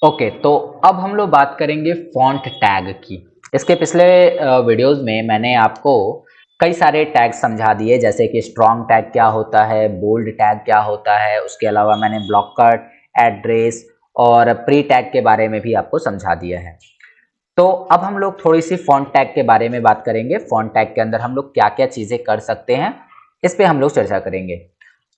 Okay, तो अब हम लोग बात करेंगे फॉन्ट टैग की। इसके पिछले वीडियोस में मैंने आपको कई सारे टैग समझा दिए, जैसे कि स्ट्रॉन्ग टैग क्या होता है, बोल्ड टैग क्या होता है, उसके अलावा मैंने ब्लॉक कट, एड्रेस और प्री टैग के बारे में भी आपको समझा दिया है। तो अब हम लोग थोड़ी सी फॉन्ट टैग के बारे में बात करेंगे। फॉन्ट टैग के अंदर हम लोग क्या क्या चीज़ें कर सकते हैं, इस पे हम लोग चर्चा करेंगे।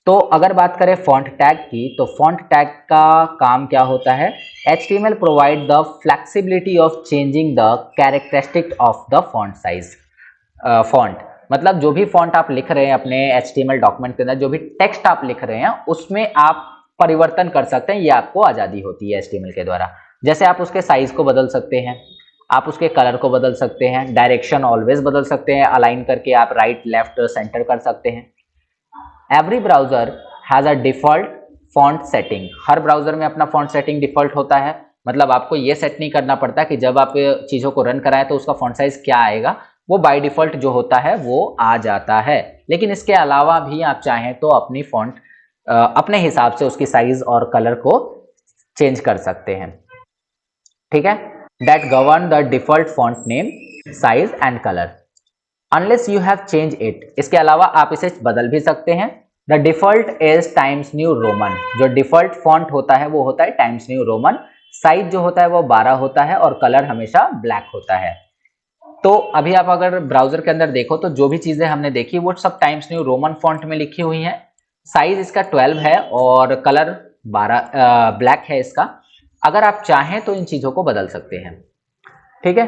तो अगर बात करें फॉन्ट टैग की, तो फॉन्ट टैग का काम क्या होता है? HTML provide the flexibility of changing the characteristic of the font size. Font मतलब जो भी फॉन्ट आप लिख रहे हैं अपने HTML डॉक्यूमेंट के अंदर, जो भी टेक्स्ट आप लिख रहे हैं उसमें आप परिवर्तन कर सकते हैं। ये आपको आज़ादी होती है HTML के द्वारा। जैसे आप उसके साइज को बदल सकते हैं, आप उसके कलर को बदल सकते हैं, डायरेक्शन ऑलवेज बदल सकते हैं, अलाइन करके आप राइट लेफ्ट सेंटर कर सकते हैं। Every browser has a default font setting. Her browser में अपना फॉन्ट सेटिंग डिफॉल्ट होता है। मतलब आपको ये सेट नहीं करना पड़ता कि जब आप चीज़ों को रन कराएं तो उसका फॉन्ट साइज क्या आएगा, वो बाय डिफॉल्ट जो होता है वो आ जाता है। लेकिन इसके अलावा भी आप चाहें तो अपनी फॉन्ट अपने हिसाब से उसकी साइज और कलर को चेंज कर सकते हैं। ठीक है, that govern the default font name, size and colour unless you have change it. इसके अलावा आप इसे बदल भी सकते हैं। The default is times new Roman. जो डिफॉल्ट फॉन्ट होता है वो होता है टाइम्स न्यू रोमन। साइज जो होता है वो 12 होता है और कलर हमेशा ब्लैक होता है। तो अभी आप अगर ब्राउजर के अंदर देखो तो जो भी चीजें हमने देखी वो सब टाइम्स न्यू रोमन फॉन्ट में लिखी हुई है। साइज इसका 12 है और कलर 12 ब्लैक है इसका। अगर आप चाहें तो इन चीजों को बदल सकते हैं। ठीक है,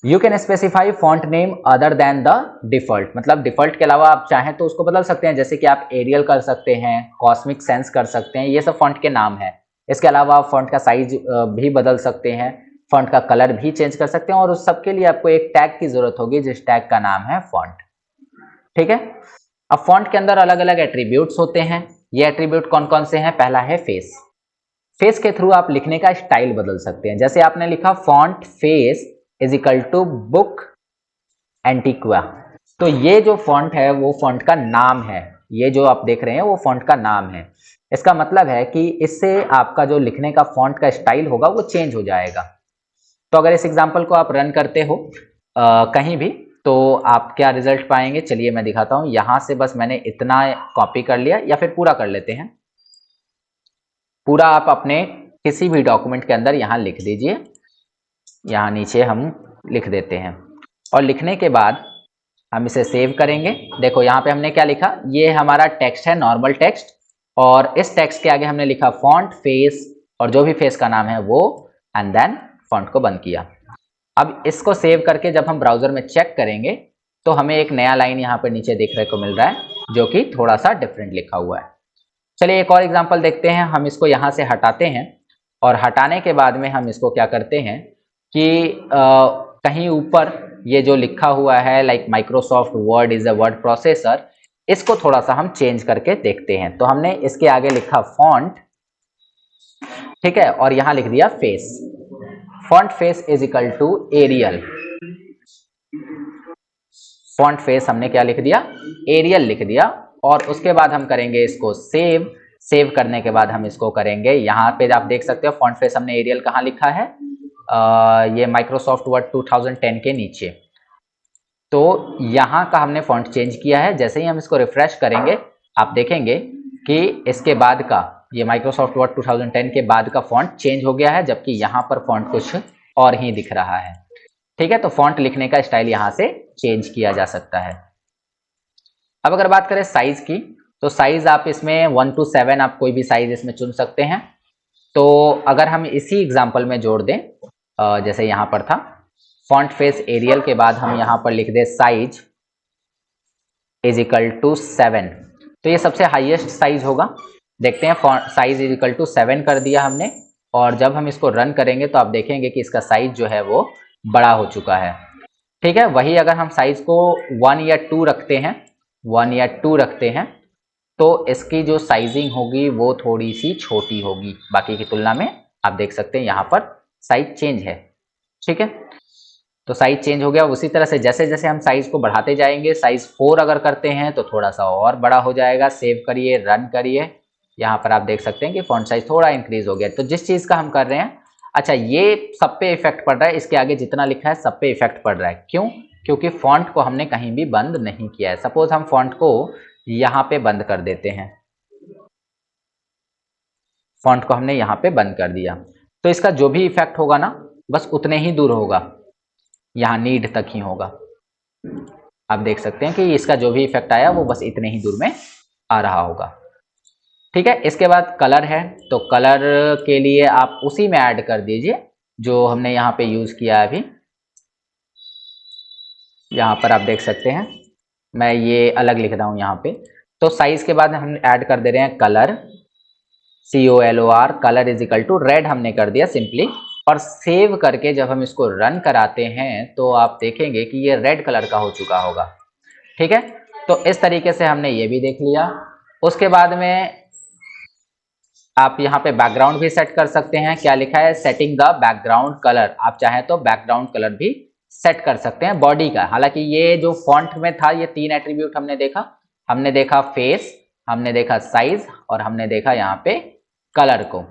you can specify font name other than the default. मतलब डिफॉल्ट के अलावा आप चाहें तो उसको बदल सकते हैं, जैसे कि आप एरियल कर सकते हैं, कॉस्मिक सेंस कर सकते हैं, ये सब फॉन्ट के नाम है। इसके अलावा आप फॉन्ट का साइज भी बदल सकते हैं, फॉन्ट का कलर भी चेंज कर सकते हैं और उस सब के लिए आपको एक टैग की जरूरत होगी जिस टैग का नाम है फॉन्ट। ठीक है, अब फॉन्ट के अंदर अलग अलग एट्रीब्यूट्स होते हैं। ये एट्रीब्यूट कौन कौन से हैं? पहला है फेस। फेस के थ्रू आप लिखने का स्टाइल बदल सकते हैं। जैसे आपने लिखा font face is equal to Book Antiqua, तो ये जो फॉन्ट है वो फॉन्ट का नाम है। ये जो आप देख रहे हैं वो फॉन्ट का नाम है। इसका मतलब है कि इससे आपका जो लिखने का फॉन्ट का स्टाइल होगा वो चेंज हो जाएगा। तो अगर इस एग्जांपल को आप रन करते हो कहीं भी, तो आप क्या रिजल्ट पाएंगे? चलिए मैं दिखाता हूं। यहां से बस मैंने इतना कॉपी कर लिया, या फिर पूरा कर लेते हैं। पूरा आप अपने किसी भी डॉक्यूमेंट के अंदर यहां लिख दीजिए। यहाँ नीचे हम लिख देते हैं और लिखने के बाद हम इसे सेव करेंगे। देखो यहाँ पे हमने क्या लिखा, ये हमारा टेक्स्ट है, नॉर्मल टेक्स्ट, और इस टेक्स्ट के आगे हमने लिखा फॉन्ट फेस और जो भी फेस का नाम है वो, एंड देन फॉन्ट को बंद किया। अब इसको सेव करके जब हम ब्राउजर में चेक करेंगे तो हमें एक नया लाइन यहाँ पे नीचे देखने को मिल रहा है जो कि थोड़ा सा डिफरेंट लिखा हुआ है। चलिए एक और एग्जाम्पल देखते हैं। हम इसको यहाँ से हटाते हैं और हटाने के बाद में हम इसको क्या करते हैं कि कहीं ऊपर ये जो लिखा हुआ है like Microsoft word is a word processor, इसको थोड़ा सा हम चेंज करके देखते हैं। तो हमने इसके आगे लिखा फॉन्ट, ठीक है, और यहां लिख दिया face. Font face is equal to Arial. Font face हमने क्या लिख दिया? एरियल लिख दिया। और उसके बाद हम करेंगे इसको सेव। सेव करने के बाद हम इसको करेंगे, यहाँ पे आप देख सकते हो फॉन्ट फेस हमने एरियल कहाँ लिखा है, ये माइक्रोसॉफ्ट वर्ड 2010 के नीचे। तो यहाँ का हमने फॉन्ट चेंज किया है। जैसे ही हम इसको रिफ्रेश करेंगे आप देखेंगे कि इसके बाद का, ये माइक्रोसॉफ्ट वर्ड 2010 के बाद का फॉन्ट चेंज हो गया है, जबकि यहाँ पर फॉन्ट कुछ और ही दिख रहा है। ठीक है, तो फॉन्ट लिखने का स्टाइल यहाँ से चेंज किया जा सकता है। अब अगर बात करें साइज की, तो साइज आप इसमें 1 to 7 आप कोई भी साइज इसमें चुन सकते हैं। तो अगर हम इसी एग्जांपल में जोड़ दें, जैसे यहाँ पर था फॉन्ट फेस एरियल के बाद हम यहाँ पर लिख दें साइज इज इक्वल टू 7, तो ये सबसे हाईएस्ट साइज होगा। देखते हैं, साइज इज इक्वल टू 7 कर दिया हमने, और जब हम इसको रन करेंगे तो आप देखेंगे कि इसका साइज जो है वो बड़ा हो चुका है। ठीक है, वही अगर हम साइज को 1 या 2 रखते हैं, 1 या 2 रखते हैं, तो इसकी जो साइजिंग होगी वो थोड़ी सी छोटी होगी बाकी की तुलना में। आप देख सकते हैं यहाँ पर साइज चेंज है। ठीक है, तो साइज चेंज हो गया। उसी तरह से जैसे जैसे हम साइज को बढ़ाते जाएंगे, साइज 4 अगर करते हैं तो थोड़ा सा और बड़ा हो जाएगा। सेव करिए, रन करिए, यहाँ पर आप देख सकते हैं कि फॉन्ट साइज थोड़ा इंक्रीज हो गया। तो जिस चीज़ का हम कर रहे हैं अच्छा, ये सब पे इफेक्ट पड़ रहा है, इसके आगे जितना लिखा है सब पे इफेक्ट पड़ रहा है। क्यों? क्योंकि फॉन्ट को हमने कहीं भी बंद नहीं किया है। सपोज हम फॉन्ट को यहाँ पे बंद कर देते हैं, फॉन्ट को हमने यहाँ पे बंद कर दिया, तो इसका जो भी इफेक्ट होगा ना बस उतने ही दूर होगा, यहाँ नीड तक ही होगा। आप देख सकते हैं कि इसका जो भी इफेक्ट आया वो बस इतने ही दूर में आ रहा होगा। ठीक है, इसके बाद कलर है, तो कलर के लिए आप उसी में ऐड कर दीजिए जो हमने यहाँ पे यूज किया है अभी। यहाँ पर आप देख सकते हैं, मैं ये अलग लिख रहा हूँ यहाँ पे। तो साइज के बाद हम ऐड कर दे रहे हैं colour, COLOR, colour is equal to red हमने कर दिया सिंपली। और सेव करके जब हम इसको रन कराते हैं तो आप देखेंगे कि ये रेड कलर का हो चुका होगा। ठीक है, तो इस तरीके से हमने ये भी देख लिया। उसके बाद में आप यहाँ पे बैकग्राउंड भी सेट कर सकते हैं। क्या लिखा है? Setting the background colour. आप चाहें तो बैकग्राउंड कलर भी सेट कर सकते हैं बॉडी का। हालांकि ये जो फॉन्ट में था ये 3 एट्रीब्यूट हमने देखा। हमने देखा फेस, हमने देखा साइज और हमने देखा यहाँ पे कलर को।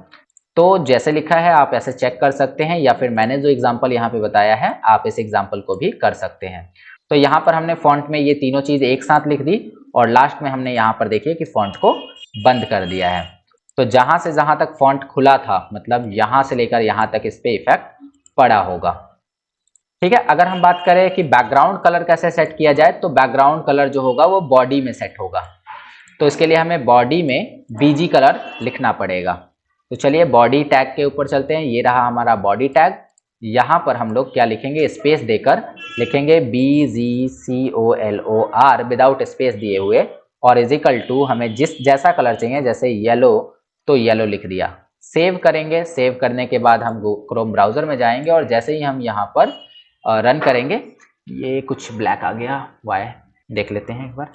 तो जैसे लिखा है आप ऐसे चेक कर सकते हैं, या फिर मैंने जो एग्जांपल यहाँ पे बताया है आप इस एग्जांपल को भी कर सकते हैं। तो यहाँ पर हमने फॉन्ट में ये तीनों चीज एक साथ लिख दी और लास्ट में हमने यहाँ पर देखिए कि फॉन्ट को बंद कर दिया है। तो जहां से जहां तक फॉन्ट खुला था, मतलब यहां से लेकर यहां तक इस पे इफेक्ट पड़ा होगा। ठीक है, अगर हम बात करें कि बैकग्राउंड कलर कैसे सेट किया जाए, तो बैकग्राउंड कलर जो होगा वो बॉडी में सेट होगा। तो इसके लिए हमें बॉडी में BG कलर लिखना पड़ेगा। तो चलिए बॉडी टैग के ऊपर चलते हैं। ये रहा हमारा बॉडी टैग। यहाँ पर हम लोग क्या लिखेंगे? स्पेस देकर लिखेंगे BGCOLOR विदाउट स्पेस दिए हुए, और इज इक्वल टू हमें जैसा कलर चाहिए, जैसे येलो तो येलो लिख दिया। सेव करेंगे। सेव करने के बाद हम क्रोम ब्राउजर में जाएंगे और जैसे ही हम यहाँ पर रन करेंगे, ये कुछ ब्लैक आ गया, वाई देख लेते हैं एक बार।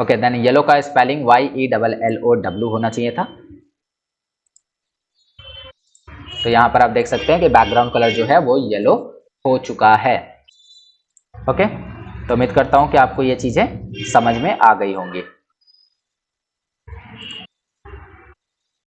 ओके, देन येलो का स्पेलिंग YELLOW होना चाहिए था। तो यहाँ पर आप देख सकते हैं कि बैकग्राउंड कलर जो है वो येलो हो चुका है। ओके, तो उम्मीद करता हूँ कि आपको ये चीज़ें समझ में आ गई होंगी।